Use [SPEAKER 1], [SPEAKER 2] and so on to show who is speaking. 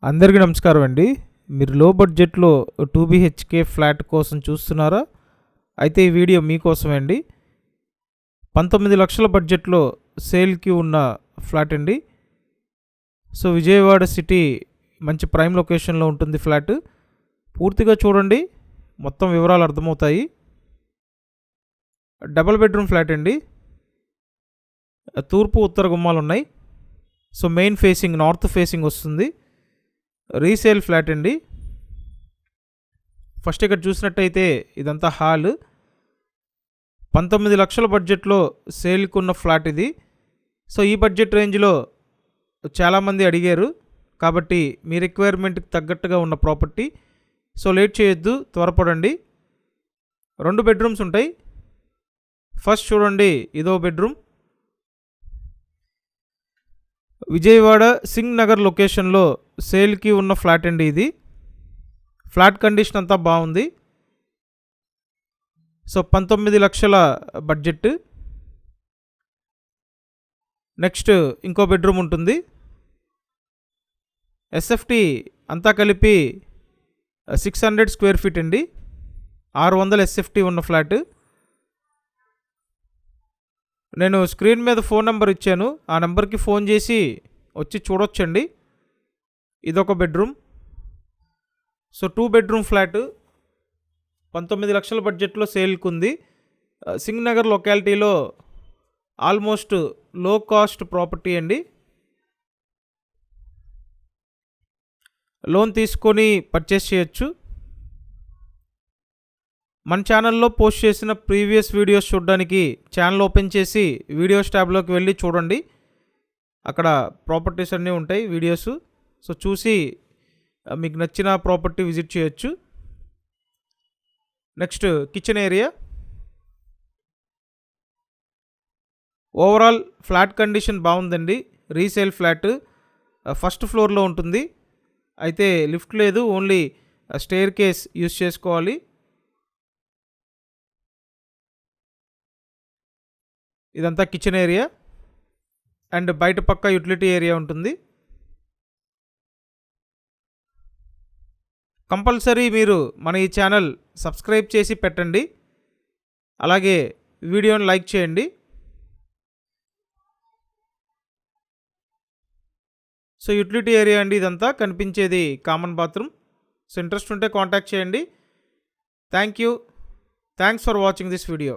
[SPEAKER 1] అందరికీ నమస్కారం అండి. మీరు లో బడ్జెట్లో 2 BHK ఫ్లాట్ కోసం చూస్తున్నారా? అయితే ఈ వీడియో మీకోసమే అండి. 19 లక్షల బడ్జెట్లో సేల్కి ఉన్న ఫ్లాట్ అండి. సో విజయవాడ సిటీ మంచి ప్రైమ్ లొకేషన్లో ఉంటుంది ఫ్లాట్. పూర్తిగా చూడండి, మొత్తం వివరాలు అర్థమవుతాయి. డబుల్ బెడ్రూమ్ ఫ్లాట్ అండి. తూర్పు ఉత్తర గుమ్మాలు ఉన్నాయి. So main facing north facing వస్తుంది. రీసేల్ ఫ్లాట్ అండి. ఫస్ట్ ఇక్కడ చూసినట్టయితే ఇదంతా హాల్. 19 లక్షల బడ్జెట్లో సేల్కి ఉన్న ఫ్లాట్ ఇది. సో ఈ బడ్జెట్ రేంజ్లో చాలామంది అడిగారు కాబట్టి మీ రిక్వైర్మెంట్కి తగ్గట్టుగా ఉన్న ప్రాపర్టీ. సో లేట్ చేయొద్దు, త్వరపడండి. 2 బెడ్రూమ్స్ ఉంటాయి. ఫస్ట్ చూడండి, ఇదో బెడ్రూమ్. విజయవాడ సింగ్ నగర్ లొకేషన్లో సేల్కి ఉన్న ఫ్లాట్ అండి ఇది. ఫ్లాట్ కండిషన్ అంతా బాగుంది. సో 19 లక్షల బడ్జెట్. నెక్స్ట్ ఇంకో బెడ్రూమ్ ఉంటుంది. ఎస్ఎఫ్టీ అంతా కలిపి 600 స్క్వేర్ ఫీట్ అండి. 600 ఎస్ఎఫ్టీ ఉన్న ఫ్లాట్. నేను స్క్రీన్ మీద ఫోన్ నెంబర్ ఇచ్చాను, ఆ నెంబర్కి ఫోన్ చేసి వచ్చి చూడొచ్చండి. ఇదొక బెడ్రూమ్. సో 2 బెడ్రూమ్ ఫ్లాట్ 19 లక్షల బడ్జెట్లో సేల్కి ఉంది. సింగ్ నగర్ లొకాలిటీలో ఆల్మోస్ట్ లో కాస్ట్ ప్రాపర్టీ అండి. లోన్ తీసుకొని పర్చేస్ చేయొచ్చు. మన ఛానల్లో పోస్ట్ చేసిన ప్రీవియస్ వీడియోస్ చూడడానికి ఛానల్ ఓపెన్ చేసి వీడియోస్ ట్యాబ్లోకి వెళ్ళి చూడండి. అక్కడ ప్రాపర్టీస్ అన్నీ ఉంటాయి వీడియోస్. సో చూసి మీకు నచ్చిన ప్రాపర్టీ విజిట్ చేయొచ్చు. Next kitchen area. Overall flat condition బాగుందండి. Resale flat. ఫస్ట్ ఫ్లోర్లో ఉంటుంది. అయితే లిఫ్ట్ లేదు, ఓన్లీ స్టేర్ కేస్ యూస్ చేసుకోవాలి. ఇదంతా కిచెన్ ఏరియా అండ్ బయట పక్క యూటిలిటీ ఏరియా ఉంటుంది. కంపల్సరీ మీరు మన ఈ ఛానల్ సబ్స్క్రైబ్ చేసి పెట్టండి. అలాగే వీడియోని లైక్ చేయండి. సో యూటిలిటీ ఏరియా అండి ఇదంతా. కనిపించేది కామన్ బాత్రూమ్. సో ఇంట్రెస్ట్ ఉంటే కాంటాక్ట్ చేయండి. Thanks for watching this video.